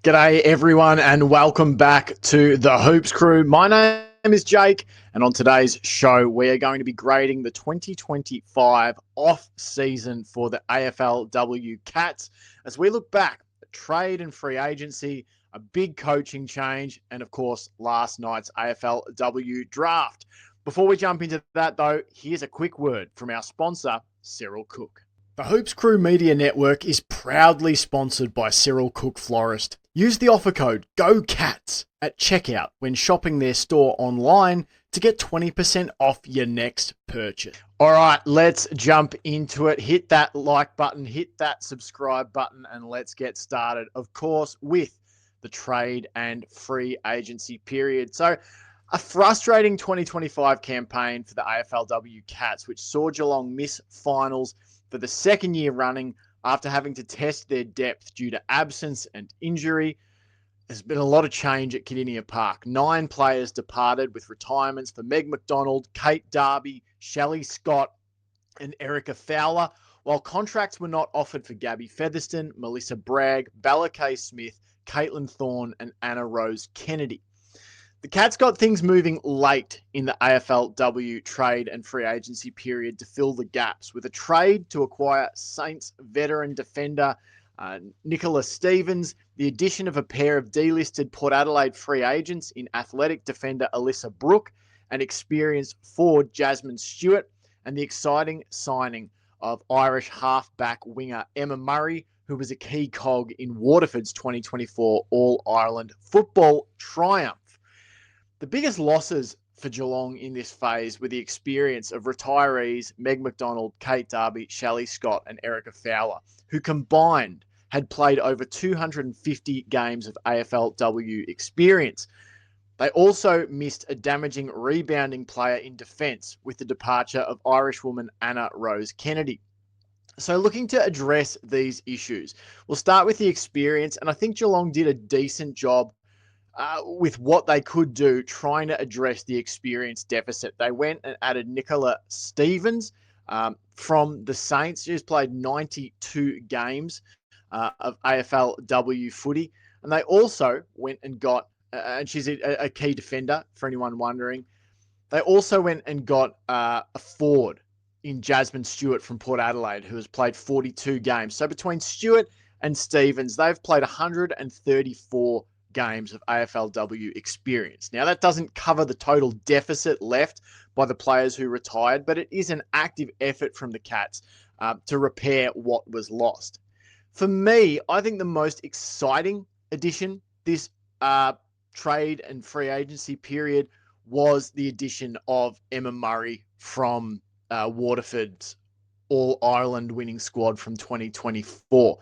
G'day, everyone, and welcome back to the Hoops Crew. My name is Jake, and on today's show, we are going to be grading the 2025 off-season for the AFLW Cats as we look back at trade and free agency, a big coaching change, and of course, last night's AFLW Draft. Before we jump into that, though, here's a quick word from our sponsor, Cyril Cook. The Hoops Crew Media Network is proudly sponsored by Cyril Cook Florist. Use the offer code GOCATS at checkout when shopping their store online to get 20% off your next purchase. All right, let's jump into it. Hit that like button, hit that subscribe button, and let's get started, of course, with the trade and free agency period. So, a frustrating 2025 campaign for the AFLW Cats, which saw Geelong miss finals for the second year running after having to test their depth due to absence and injury. There's been a lot of change at Kardinia Park. 9 players departed with retirements for Meg McDonald, Kate Darby, Shelley Scott, and Erica Fowler, while contracts were not offered for Gabby Featherston, Melissa Bragg, Bella Kay Smith, Caitlin Thorne, and Anna Rose Kennedy. The Cats got things moving late in the AFLW trade and free agency period to fill the gaps with a trade to acquire Saints veteran defender Nicola Stevens, the addition of a pair of delisted Port Adelaide free agents in athletic defender Alyssa Brooke and experienced forward Jasmine Stewart, and the exciting signing of Irish halfback winger Emma Murray, who was a key cog in Waterford's 2024 All-Ireland football triumph. The biggest losses for Geelong in this phase were the experience of retirees Meg McDonald, Kate Darby, Shelley Scott, and Erica Fowler, who combined had played over 250 games of AFLW experience. They also missed a damaging rebounding player in defence with the departure of Irishwoman Anna Rose Kennedy. So looking to address these issues, we'll start with the experience, and I think Geelong did a decent job with what they could do, trying to address the experience deficit. They went and added Nicola Stevens from the Saints. She's played 92 games of AFLW footy. And they also went and got, and she's a key defender for anyone wondering, they also went and got a forward in Jasmine Stewart from Port Adelaide, who has played 42 games. So between Stewart and Stevens, they've played 134 games of AFLW experience. Now, that doesn't cover the total deficit left by the players who retired, but it is an active effort from the Cats to repair what was lost. For me, I think the most exciting addition this trade and free agency period was the addition of Emma Murray from Waterford's All-Ireland winning squad from 2024.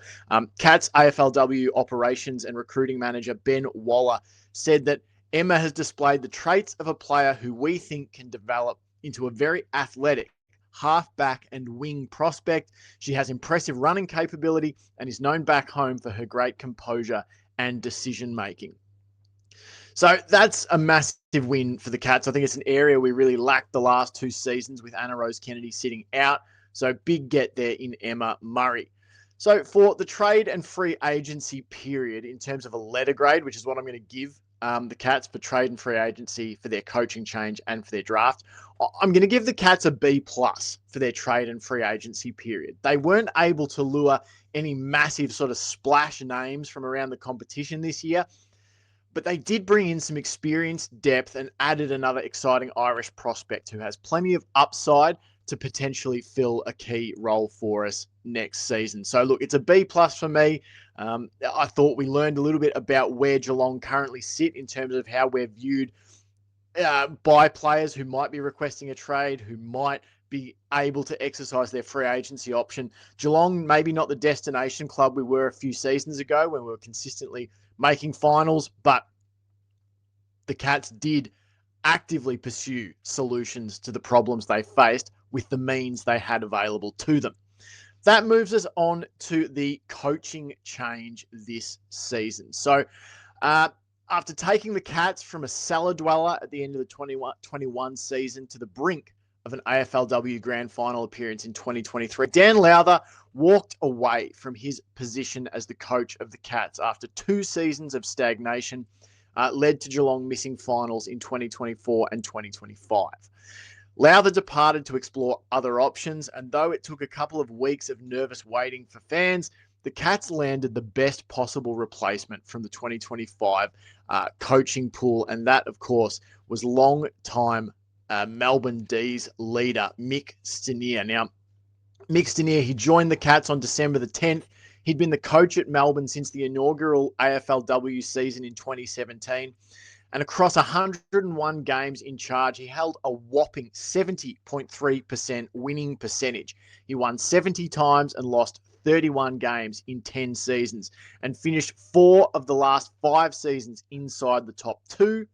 Cats AFLW operations and recruiting manager Ben Waller said that Emma has displayed the traits of a player who we think can develop into a very athletic halfback and wing prospect. She has impressive running capability and is known back home for her great composure and decision-making. So that's a massive win for the Cats. I think it's an area we really lacked the last 2 seasons with Anna Rose Kennedy sitting out. So big get there in Emma Murray. So for the trade and free agency period, in terms of a letter grade, which is what I'm going to give the Cats for trade and free agency for their coaching change and for their draft, I'm going to give the Cats a B+ for their trade and free agency period. They weren't able to lure any massive sort of splash names from around the competition this year, but they did bring in some experienced depth and added another exciting Irish prospect who has plenty of upside to potentially fill a key role for us next season. So look, it's a B+ for me. I thought we learned a little bit about where Geelong currently sit in terms of how we're viewed by players who might be requesting a trade, who might be able to exercise their free agency option. Geelong, maybe not the destination club we were a few seasons ago when we were consistently making finals, but the Cats did actively pursue solutions to the problems they faced with the means they had available to them. That moves us on to the coaching change this season. So after taking the Cats from a cellar dweller at the end of the 21 season to the brink of an AFLW Grand Final appearance in 2023. Dan Lowther walked away from his position as the coach of the Cats after 2 seasons of stagnation, led to Geelong missing finals in 2024 and 2025. Lowther departed to explore other options, and though it took a couple of weeks of nervous waiting for fans, the Cats landed the best possible replacement from the 2025 coaching pool, and that, of course, was long-time Melbourne D's leader, Mick Stineer. Now, Mick Stineer, he joined the Cats on December the 10th. He'd been the coach at Melbourne since the inaugural AFLW season in 2017. And across 101 games in charge, he held a whopping 70.3% winning percentage. He won 70 times and lost 31 games in 10 seasons and finished 4 of the last 5 seasons inside the top 2.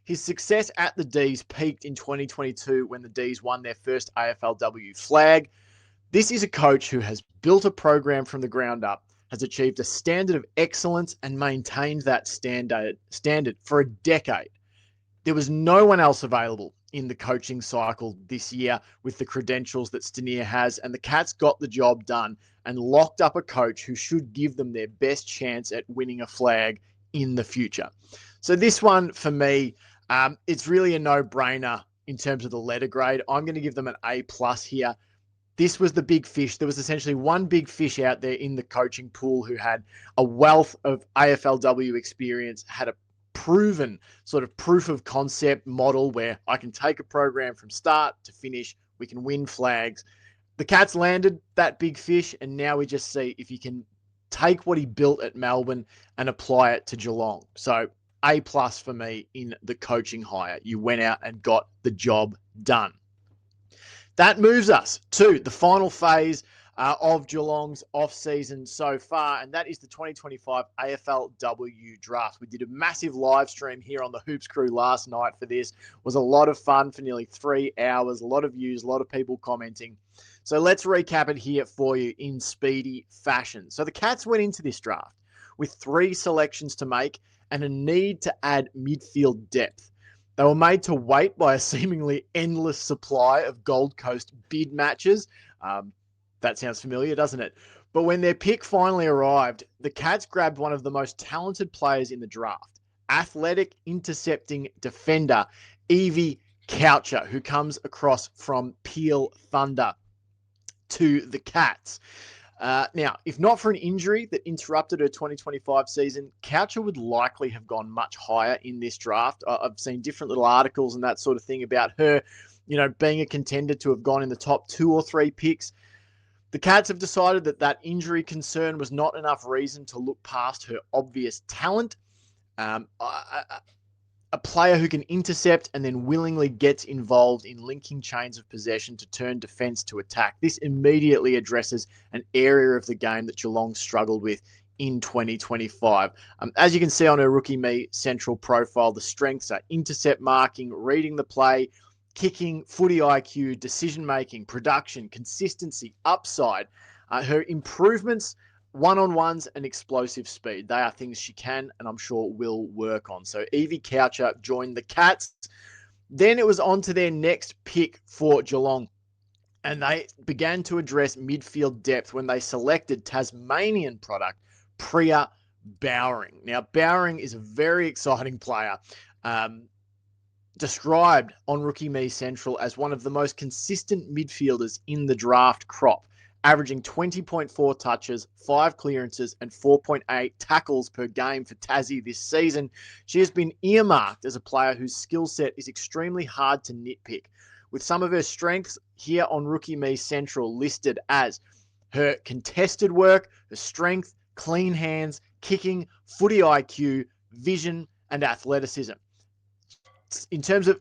His success at the D's peaked in 2022 when the D's won their first AFLW flag. This is a coach who has built a program from the ground up, has achieved a standard of excellence and maintained that standard for a decade. There was no one else available in the coaching cycle this year with the credentials that Stineer has, and the Cats got the job done and locked up a coach who should give them their best chance at winning a flag in the future. So this one, for me, it's really a no-brainer in terms of the letter grade. I'm going to give them an A+ here. This was the big fish. There was essentially one big fish out there in the coaching pool who had a wealth of AFLW experience, had a proven sort of proof of concept model where I can take a program from start to finish. We can win flags. The Cats landed that big fish, and now we just see if he can take what he built at Melbourne and apply it to Geelong. So A+ for me in the coaching hire. You went out and got the job done. That moves us to the final phase of Geelong's off-season so far, and that is the 2025 AFLW Draft. We did a massive live stream here on the Hoops Crew last night for this. It was a lot of fun for nearly 3 hours, a lot of views, a lot of people commenting. So let's recap it here for you in speedy fashion. So the Cats went into this draft with 3 selections to make and a need to add midfield depth. They were made to wait by a seemingly endless supply of Gold Coast bid matches. That sounds familiar, doesn't it? But when their pick finally arrived, the Cats grabbed one of the most talented players in the draft, athletic intercepting defender Evie Coucher, who comes across from Peel Thunder to the Cats. Now, if not for an injury that interrupted her 2025 season, Coucher would likely have gone much higher in this draft. I've seen different little articles and that sort of thing about her, being a contender to have gone in the top 2 or 3 picks. The Cats have decided that injury concern was not enough reason to look past her obvious talent. A player who can intercept and then willingly gets involved in linking chains of possession to turn defense to attack. This immediately addresses an area of the game that Geelong struggled with in 2025. As you can see on her Rookie Me Central profile, the strengths are intercept marking, reading the play, kicking, footy IQ, decision-making, production, consistency, upside. Her improvements, one-on-ones and explosive speed. They are things she can and I'm sure will work on. So Evie Coucher joined the Cats. Then it was on to their next pick for Geelong. And they began to address midfield depth when they selected Tasmanian product Priya Bowering. Now, Bowering is a very exciting player. Described on Rookie Me Central as one of the most consistent midfielders in the draft crop, averaging 20.4 touches, 5 clearances, and 4.8 tackles per game for Tassie this season. She has been earmarked as a player whose skill set is extremely hard to nitpick, with some of her strengths here on Rookie Me Central listed as her contested work, her strength, clean hands, kicking, footy IQ, vision, and athleticism. In terms of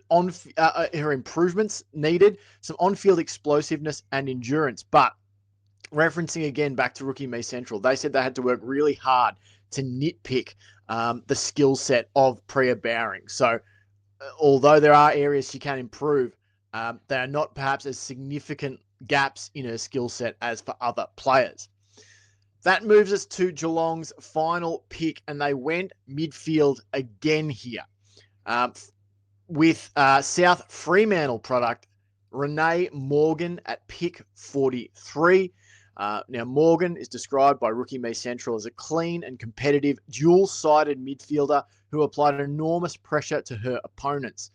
her improvements needed, some on-field explosiveness and endurance, but referencing again back to Rookie Me Central, they said they had to work really hard to nitpick the skill set of Priya Bowering. So although there are areas she can improve, they are not perhaps as significant gaps in her skill set as for other players. That moves us to Geelong's final pick, and they went midfield again here with South Fremantle product Renee Morgan at pick 43. Now, Morgan is described by Rookie Me Central as a clean and competitive dual-sided midfielder who applied enormous pressure to her opponents.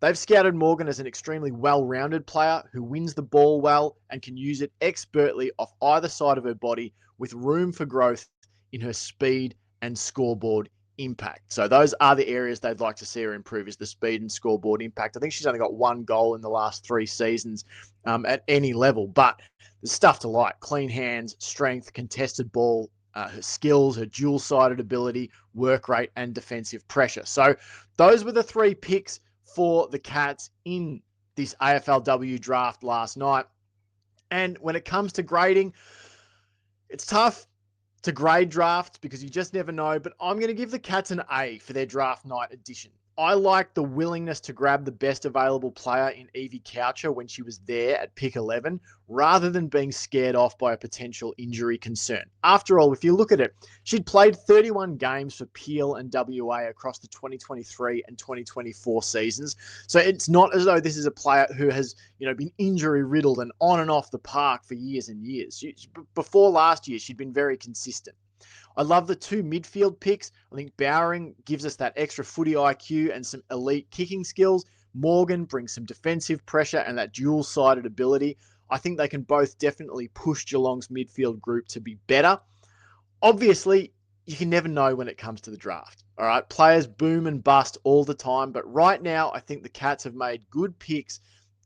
They've scouted Morgan as an extremely well-rounded player who wins the ball well and can use it expertly off either side of her body with room for growth in her speed and scoreboard impact. So those are the areas they'd like to see her improve, is the speed and scoreboard impact. I think she's only got 1 goal in the last 3 seasons at any level, but there's stuff to like: clean hands, strength, contested ball, her skills, her dual-sided ability, work rate, and defensive pressure. So those were the 3 picks for the Cats in this AFLW draft last night. And when it comes to grading, it's tough to grade drafts because you just never know, but I'm going to give the Cats an A for their draft night edition. I like the willingness to grab the best available player in Evie Coucher when she was there at pick 11, rather than being scared off by a potential injury concern. After all, if you look at it, she'd played 31 games for Peel and WA across the 2023 and 2024 seasons. So it's not as though this is a player who has, been injury riddled and on and off the park for years and years. Before last year, she'd been very consistent. I love the 2 midfield picks. I think Bowering gives us that extra footy IQ and some elite kicking skills. Morgan brings some defensive pressure and that dual-sided ability. I think they can both definitely push Geelong's midfield group to be better. Obviously, you can never know when it comes to the draft. All right, players boom and bust all the time, but right now I think the Cats have made good picks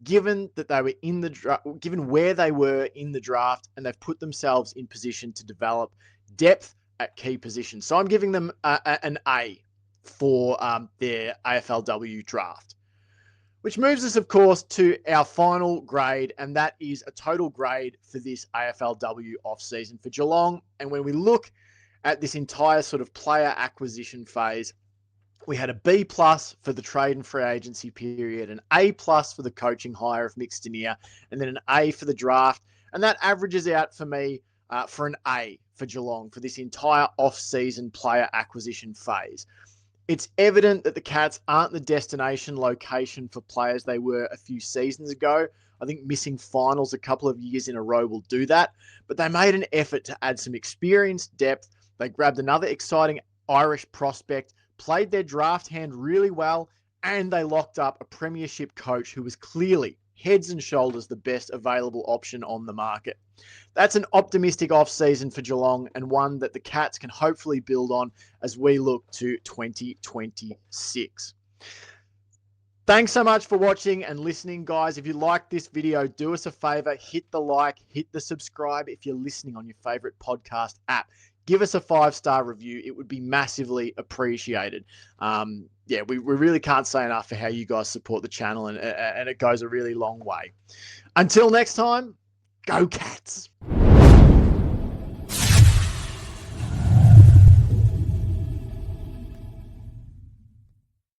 given that they were in the given where they were in the draft, and they've put themselves in position to develop depth at key positions. So I'm giving them an A for their AFLW draft. Which moves us, of course, to our final grade, and that is a total grade for this AFLW off-season for Geelong. And when we look at this entire sort of player acquisition phase, we had a B+ for the trade and free agency period, an A+ for the coaching hire of Mick Stanier, and then an A for the draft. And that averages out for me for an A for Geelong for this entire off-season player acquisition phase. It's evident that the Cats aren't the destination location for players they were a few seasons ago. I think missing finals a couple of years in a row will do that. But they made an effort to add some experienced depth. They grabbed another exciting Irish prospect, played their draft hand really well, and they locked up a premiership coach who was clearly heads and shoulders the best available option on the market. That's an optimistic off-season for Geelong, and one that the Cats can hopefully build on as we look to 2026. Thanks so much for watching and listening, guys. If you like this video, do us a favor, hit the like, hit the subscribe if you're listening on your favorite podcast app. Give us a 5-star review. It would be massively appreciated. We really can't say enough for how you guys support the channel, and it goes a really long way. Until next time, go Cats!